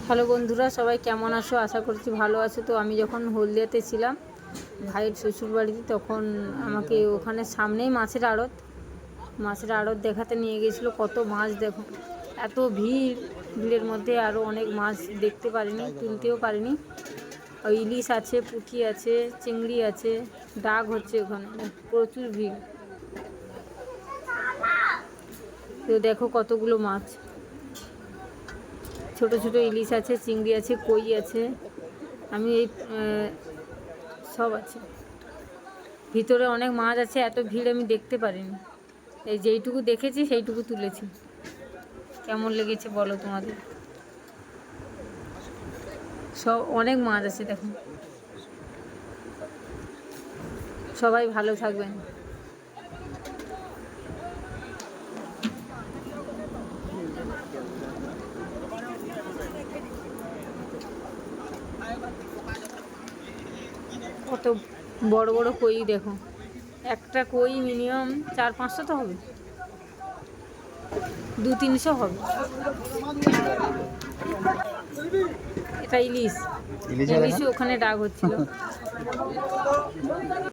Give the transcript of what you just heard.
Hello বন্ধুরা, সবাই কেমন আছো? আশা করছি ভালো আছো। তো আমি যখন হলদিয়াতে ছিলাম ভাইয়ের শ্বশুর বাড়িতে, তখন আমাকে ওখানে সামনেই মাছের আড়ত দেখাতে নিয়ে গেছিলো। কত মাছ দেখো, এত ভিড়ের মধ্যে আরও অনেক মাছ দেখতে পারিনি, তুলতেও পারিনি। ওই ইলিশ আছে, পুঁটি আছে, চিংড়ি আছে, ডাক হচ্ছে ওখানে, প্রচুর ভিড়। তো দেখো কতগুলো মাছ, ছোট ছোট ইলিশ আছে, চিংড়ি আছে, কই আছে, আমি এই সব আছে। ভিতরে অনেক মাছ আছে, এত ভিড় আমি দেখতে পারিনি। এই যেইটুকু দেখেছি সেইটুকু তুলেছি। কেমন লেগেছে বলো তোমাদের? সব অনেক মাছ আছে দেখুন। সবাই ভালো থাকবেন। কত বড় বড় কই দেখো, একটা কই মিনিমাম 400-500 তো হবে, 200-300 হবে। এটা ইলিশ, ইলিশও ওখানে ডাক হচ্ছিল।